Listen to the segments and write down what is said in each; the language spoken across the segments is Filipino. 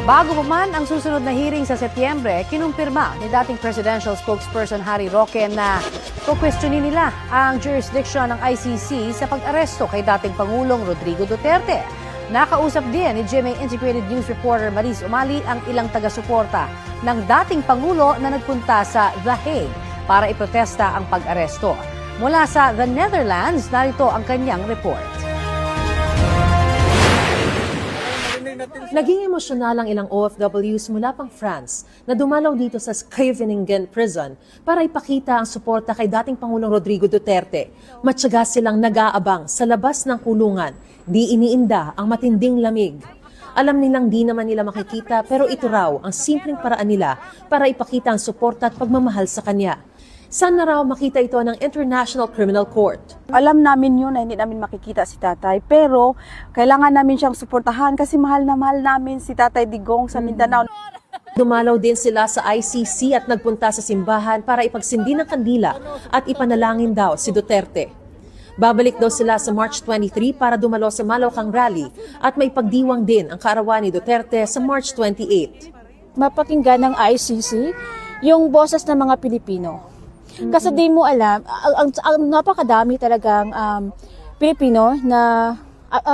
Bago pa man ang susunod na hearing sa Setyembre, kinumpirma ni dating presidential spokesperson Harry Roque na kukwestiyonin nila ang jurisdiction ng ICC sa pag-aresto kay dating Pangulong Rodrigo Duterte. Nakausap din ni GMA Integrated News reporter Maris Umali ang ilang taga-suporta ng dating Pangulo na nagpunta sa The Hague para iprotesta ang pag-aresto. Mula sa The Netherlands, narito ang kanyang report. Naging emosyonal ang ilang OFWs mula pang France na dumalaw dito sa Scheveningen Prison para ipakita ang suporta kay dating Pangulong Rodrigo Duterte. Matyaga silang nag-aabang sa labas ng kulungan, di iniinda ang matinding lamig. Alam nilang di naman nila makikita pero ito raw ang simpleng paraan nila para ipakita ang suporta at pagmamahal sa kanya. Sana raw makita ito ng International Criminal Court. Alam namin yun na hindi namin makikita si tatay, pero kailangan namin siyang suportahan kasi mahal na mahal namin si Tatay Digong sa Mindanao. Dumalaw din sila sa ICC at nagpunta sa simbahan para ipagsindi ng kandila at ipanalangin daw si Duterte. Babalik daw sila sa March 23 para dumalo sa Malawakang Rally at may pagdiwang din ang kaarawan ni Duterte sa March 28. Mapakinggan ng ICC yung boses ng mga Pilipino. Kasi di mo alam, ang napakadami talagang Pilipino na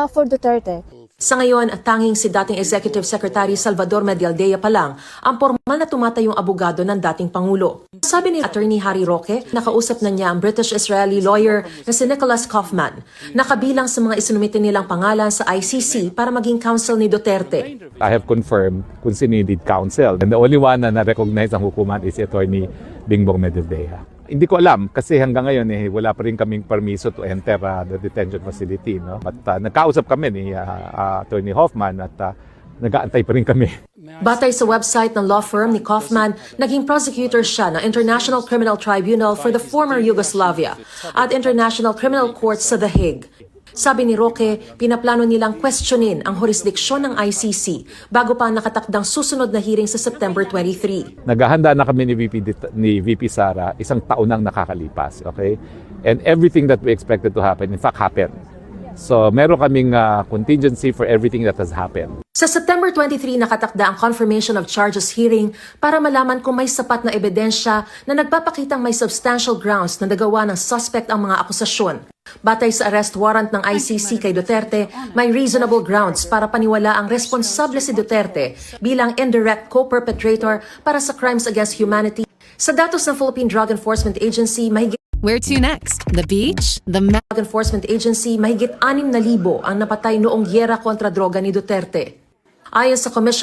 for Duterte. Sa ngayon, tanging si dating Executive Secretary Salvador Medialdea pa lang ang formal na tumatayong abogado ng dating Pangulo. Sabi ni Attorney Harry Roque, nakausap na niya ang British-Israeli lawyer na si Nicholas Kaufman, na kabilang sa mga isinumite nilang pangalan sa ICC para maging counsel ni Duterte. I have confirmed kung sino yung lead counsel. And the only one na na-recognize ang hukuman is si Attorney Bingbong Medialdea. Hindi ko alam kasi hanggang ngayon wala pa rin kaming permiso to enter the detention facility. No? But nagkausap kami ni Attorney Hoffman at nag-aantay pa rin kami. Batay sa website ng law firm ni Kaufman, naging prosecutor siya ng International Criminal Tribunal for the former Yugoslavia at International Criminal Court sa The Hague. Sabi ni Roque, pinaplano nilang questionin ang jurisdiksyon ng ICC bago pa ang nakatakdang susunod na hearing sa September 23. Naghahanda na kami ni VP Sara isang taon nang nakakalipas. Okay? And everything that we expected to happen, in fact, happened. So meron kaming contingency for everything that has happened. Sa September 23, nakatakda ang confirmation of charges hearing para malaman kung may sapat na ebidensya na nagpapakitang may substantial grounds na nagawa ng suspect ang mga akusasyon. Batay sa arrest warrant ng ICC kay Duterte, may reasonable grounds para paniwala ang responsable si Duterte bilang indirect co-perpetrator para sa crimes against humanity. Sa datos ng Philippine Drug Enforcement Agency, mahigit Where to next? The beach? The Drug Enforcement Agency, mahigit 6,000 ang napatay noong giyera kontra droga ni Duterte. Ayon sa Commission